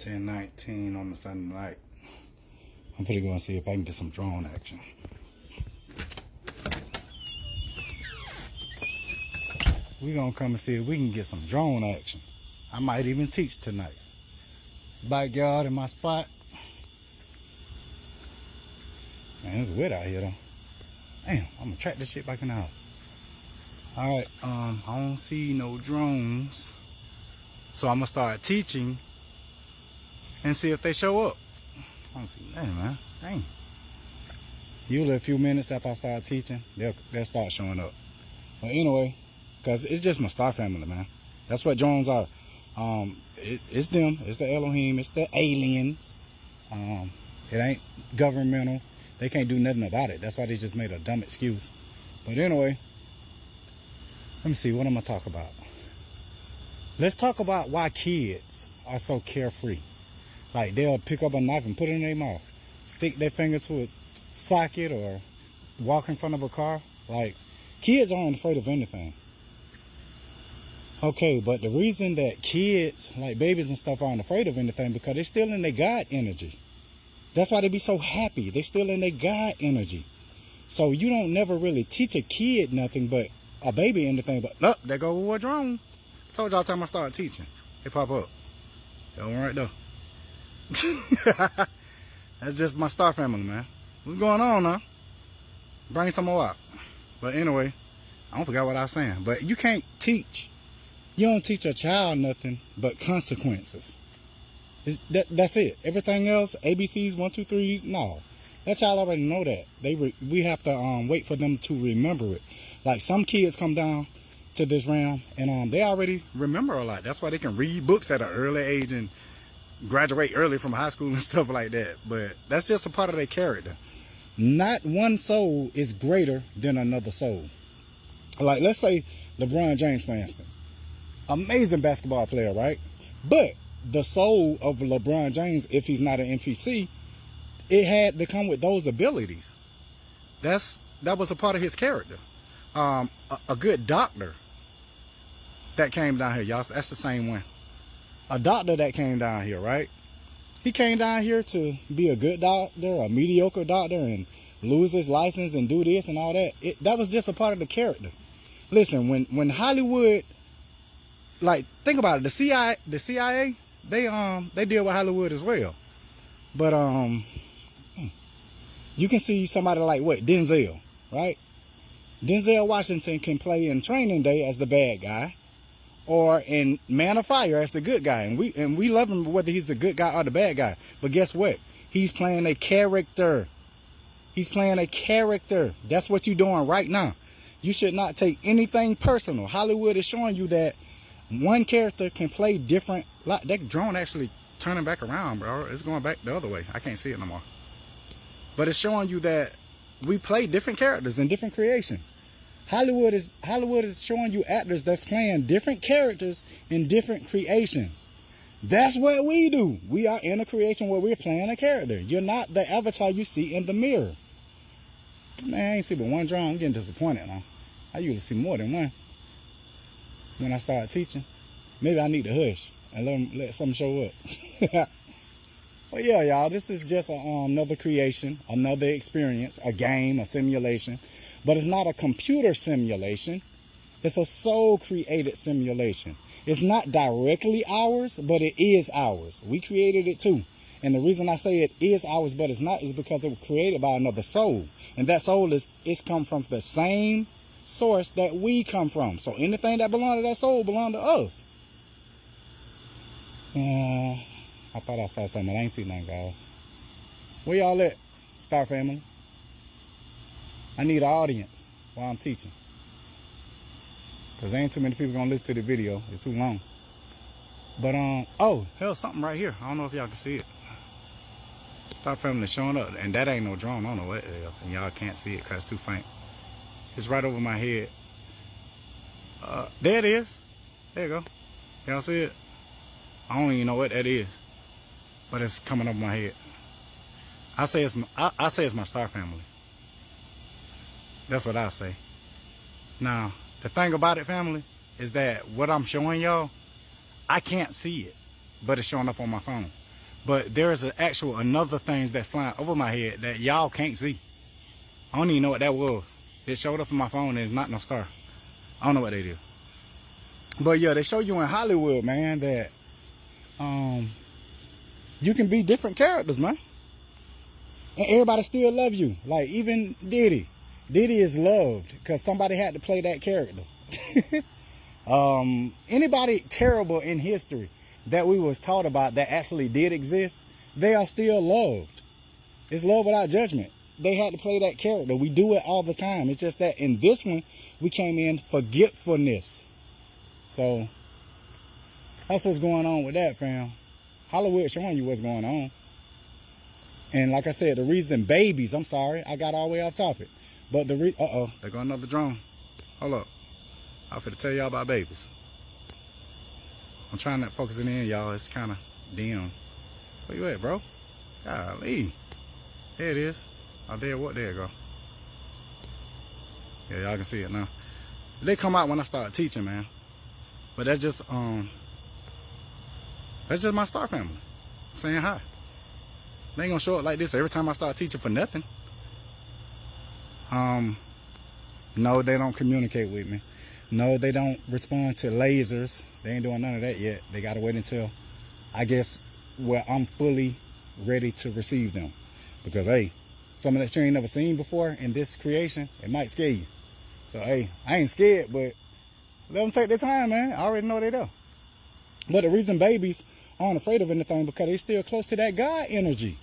10:19 on the Sunday night. I'm gonna go and see if I can get some drone action. We're gonna come and see if we can get some drone action. I might even teach tonight. Backyard in my spot. Man, it's wet out here though. Damn, I'm gonna track this shit back in the house. Alright, I don't see no drones. So I'm gonna start teaching and see if they show up. I don't see nothing, man. Dang. Usually a few minutes after I start teaching, they'll start showing up. But anyway, because it's just my star family, man. That's what drones are. It's them. It's the Elohim. It's the aliens. It ain't governmental. They can't do nothing about it. That's why they just made a dumb excuse. But anyway, let me see. What I'm going to talk about? Let's talk about why kids are so carefree. Like, they'll pick up a knife and put it in their mouth. Stick their finger to a socket or walk in front of a car. Like, kids aren't afraid of anything. Okay, but the reason that kids, like babies and stuff, aren't afraid of anything because they're still in their God energy. That's why they be so happy. They're still in their God energy. So you don't never really teach a kid nothing but a baby anything. But look, there go a drone. Told y'all time I started teaching. They pop up. That one right there. That's just my star family, man. What's going on now? Bring some more out. But anyway, I don't forget what I was saying. But you can't teach. You don't teach a child nothing but consequences. That's it. Everything else, ABCs, 1, 2, 3s, no. That child already know that. We have to wait for them to remember it. Like some kids come down to this realm and they already remember a lot. That's why they can read books at an early age and graduate early from high school and stuff like that. But that's just a part of their character. Not one soul is greater than another soul. Like, let's say LeBron James, for instance. Amazing basketball player, right? But the soul of LeBron James, if he's not an NPC, it had to come with those abilities. That was a part of his character. A good doctor that came down here, y'all. That's the same one. A doctor that came down here, right? He came down here to be a good doctor, a mediocre doctor, and lose his license and do this and all that. That was just a part of the character. Listen, when Hollywood, like, think about it, the CIA, they deal with Hollywood as well. But you can see somebody like Denzel, right? Denzel Washington can play in Training Day as the bad guy, or in Man of Fire as the good guy, and we love him whether he's the good guy or the bad guy. But guess what? He's playing a character. He's playing a character. That's what you're doing right now. You should not take anything personal. Hollywood is showing you that one character can play different. Like, that drone actually turning back around, bro. It's going back the other way. I can't see it no more. But it's showing you that we play different characters in different creations. Hollywood is showing you actors that's playing different characters in different creations. That's what we do. We are in a creation where we're playing a character. You're not the avatar you see in the mirror. Man, I ain't see but one drone. I'm getting disappointed now. I usually see more than one when I start teaching. Maybe I need to hush and let something show up. But yeah, y'all, this is just another creation, another experience, a game, a simulation. But it's not a computer simulation. It's a soul-created simulation. It's not directly ours, but it is ours. We created it too. And the reason I say it is ours, but it's not, is because it was created by another soul. And that soul is come from the same source that we come from. So anything that belongs to that soul belongs to us. I thought I saw something. I ain't seen nothing, guys. Where y'all at, Star Family? I need an audience while I'm teaching. Because there ain't too many people going to listen to the video. It's too long. But, oh, hell, something right here. I don't know if y'all can see it. Star Family showing up. And that ain't no drone. I don't know what it is. And y'all can't see it because it's too faint. It's right over my head. There it is. There you go. Y'all see it? I don't even know what that is. But it's coming over my head. I say it's my Star Family. That's what I say. Now, the thing about it, family, is that what I'm showing y'all, I can't see it, but it's showing up on my phone. But there is another thing that's flying over my head that y'all can't see. I don't even know what that was. It showed up on my phone and it's not no star. I don't know what it is. But yeah, they show you in Hollywood, man, that you can be different characters, man. And everybody still love you. Like even Diddy. Diddy is loved because somebody had to play that character. Anybody terrible in history that we was taught about that actually did exist, they are still loved. It's love without judgment. They had to play that character. We do it all the time. It's just that in this one, we came in forgetfulness. So that's what's going on with that, fam. Hollywood showing you what's going on. And like I said, the reason babies, I'm sorry, I got all the way off topic. But there go another drone. Hold up. I'm finna tell y'all about babies. I'm trying to focus it in, y'all. It's kind of dim. Where you at, bro? Golly. There it is. Oh, there it go. Yeah, y'all can see it now. They come out when I start teaching, man. But that's just my star family saying hi. They ain't gonna show up like this every time I start teaching for nothing. No, they don't communicate with me. No, they don't respond to lasers. They ain't doing none of that yet. They gotta wait until, I guess, where I'm fully ready to receive them. Because hey, something that you ain't never seen before in this creation, it might scare you. So hey, I ain't scared, but let them take their time, man. I already know they do. But the reason babies aren't afraid of anything because they're still close to that God energy.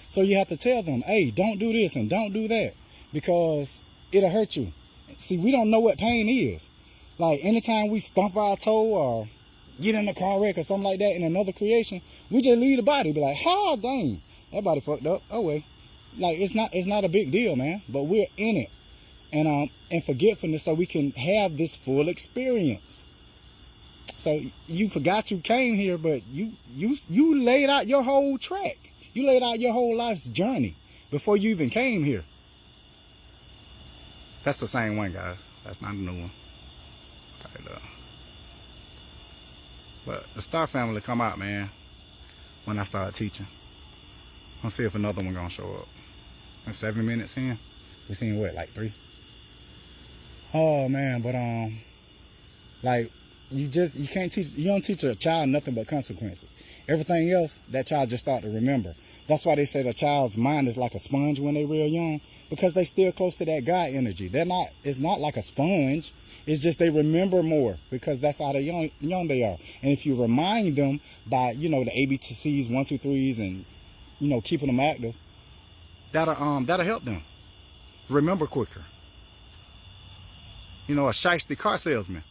So you have to tell them, hey, don't do this and don't do that because it'll hurt you. See, we don't know what pain is. Like anytime we stump our toe or get in a car wreck or something like that in another creation, we just leave the body. Be like, ha, dang, that body fucked up. Oh well. Like it's not a big deal, man. But we're in it. And forgetfulness so we can have this full experience. So you forgot you came here, but you laid out your whole track. You laid out your whole life's journey before you even came here. That's the same one, guys. That's not a new one. Right, but the Star Family come out, man, when I start teaching. I'll see if another one gonna show up. And 7 minutes in, we seen what, like 3? Oh man, but like you don't teach a child nothing but consequences. Everything else, that child just start to remember. That's why they say the child's mind is like a sponge when they're real young, because they still close to that God energy. It's not like a sponge. It's just they remember more because that's how young they are. And if you remind them by, the ABCs, 1, 2, 3s, and keeping them active, that'll help them remember quicker. A shiesty car salesman.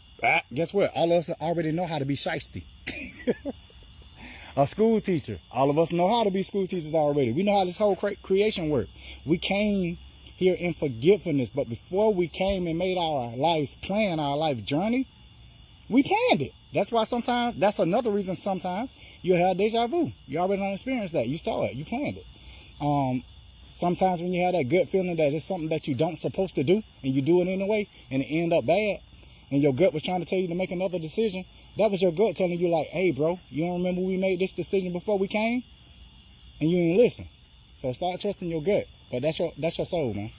Guess what? All of us already know how to be shiesty. A school teacher. All of us know how to be school teachers already. We know how this whole creation works. We came here in forgetfulness, but before we came and made our life journey, we planned it. That's why that's another reason sometimes you'll have deja vu. You already don't experience that. You saw it. You planned it. Sometimes when you have that gut feeling that it's something that you don't supposed to do and you do it anyway and it end up bad and your gut was trying to tell you to make another decision, that was your gut telling you like, hey bro, you don't remember we made this decision before we came? And you didn't listen. So start trusting your gut. But that's your soul, man.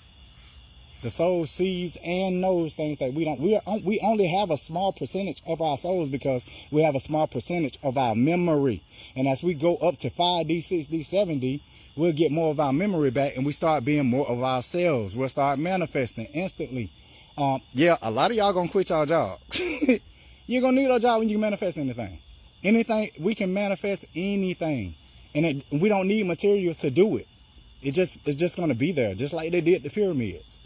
The soul sees and knows things that we don't. We only have a small percentage of our souls because we have a small percentage of our memory. And as we go up to 5D, 6D, 7D, we'll get more of our memory back and we start being more of ourselves. We'll start manifesting instantly. Yeah, a lot of y'all gonna quit y'all job. You're gonna need a job when you can manifest anything. Anything, we can manifest anything. And we don't need material to do it. It's just gonna be there, just like they did the pyramids.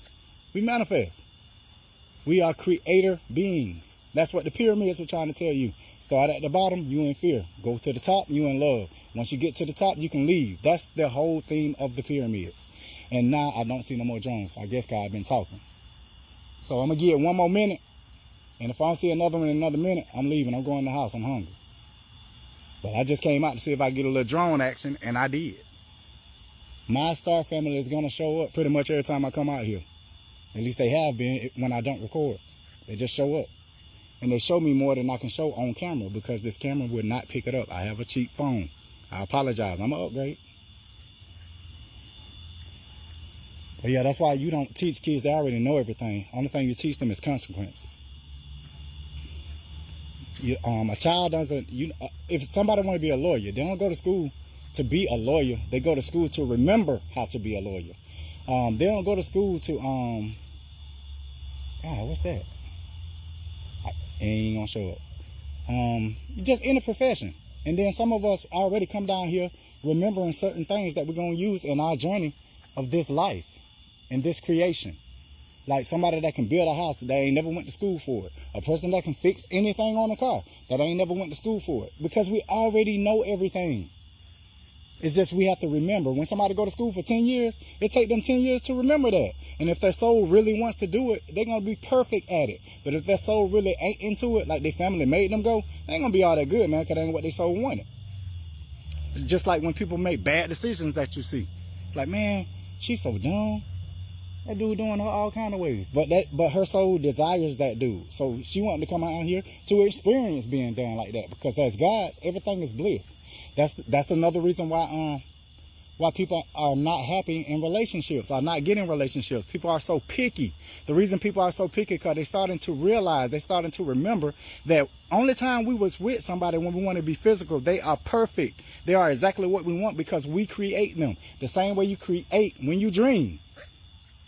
We manifest. We are creator beings. That's what the pyramids were trying to tell you. Start at the bottom, you in fear. Go to the top, you in love. Once you get to the top, you can leave. That's the whole theme of the pyramids. And now I don't see no more drones. I guess because I've been talking. So I'm going to give it 1 more minute. And if I don't see another one in another minute, I'm leaving. I'm going in the house. I'm hungry. But I just came out to see if I could get a little drone action, and I did. My star family is going to show up pretty much every time I come out here. At least they have been when I don't record. They just show up. And they show me more than I can show on camera because this camera would not pick it up. I have a cheap phone. I apologize. I'm going to upgrade. But yeah, that's why you don't teach kids. They already know everything. Only thing you teach them is consequences. A child doesn't, if somebody want to be a lawyer, they don't go to school to be a lawyer. They go to school to remember how to be a lawyer. They don't go to school to, what's that? It ain't gonna show up. Just in a profession. And then some of us already come down here remembering certain things that we're gonna use in our journey of this life, in this creation. Like somebody that can build a house that ain't never went to school for it. A person that can fix anything on a car that ain't never went to school for it. Because we already know everything. It's just we have to remember. When somebody go to school for 10 years, it take them 10 years to remember that. And if their soul really wants to do it, they're going to be perfect at it. But if their soul really ain't into it, like their family made them go, they ain't going to be all that good, man, because that ain't what their soul wanted. Just like when people make bad decisions that you see. Like, man, she's so dumb. That dude doing her all kind of ways. But her soul desires that dude. So she wanted to come out here to experience being done like that. Because as gods, everything is bliss. That's another reason why people are not happy in relationships, are not getting relationships. People are so picky. The reason people are so picky because they're starting to realize, they're starting to remember that only time we was with somebody when we want to be physical, they are perfect. They are exactly what we want because we create them. The same way you create when you dream.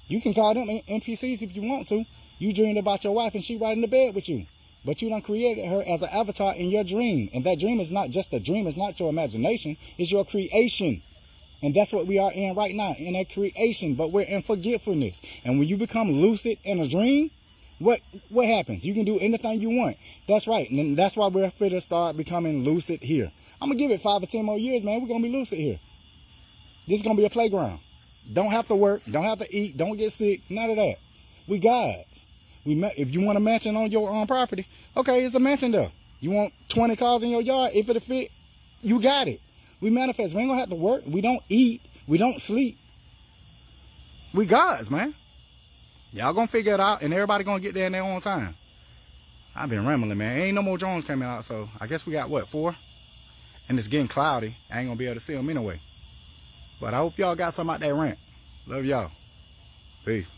You can call them NPCs if you want to. You dreamed about your wife and she right in the bed with you. But you done created her as an avatar in your dream. And that dream is not just a dream. It's not your imagination. It's your creation. And that's what we are in right now, in a creation. But we're in forgetfulness. And when you become lucid in a dream, what happens? You can do anything you want. That's right. And that's why we're fit to start becoming lucid here. I'm going to give it 5 or 10 more years, man. We're going to be lucid here. This is going to be a playground. Don't have to work. Don't have to eat. Don't get sick. None of that. We gods. If you want a mansion on your own property, okay, it's a mansion there. You want 20 cars in your yard, if it'll fit, you got it. We manifest. We ain't gonna have to work. We don't eat. We don't sleep. We gods, man. Y'all gonna figure it out, and everybody gonna get there in their own time. I've been rambling, man. Ain't no more drones coming out, so I guess we got, what, 4? And it's getting cloudy. I ain't gonna be able to see them anyway. But I hope y'all got something out that rant. Love y'all. Peace.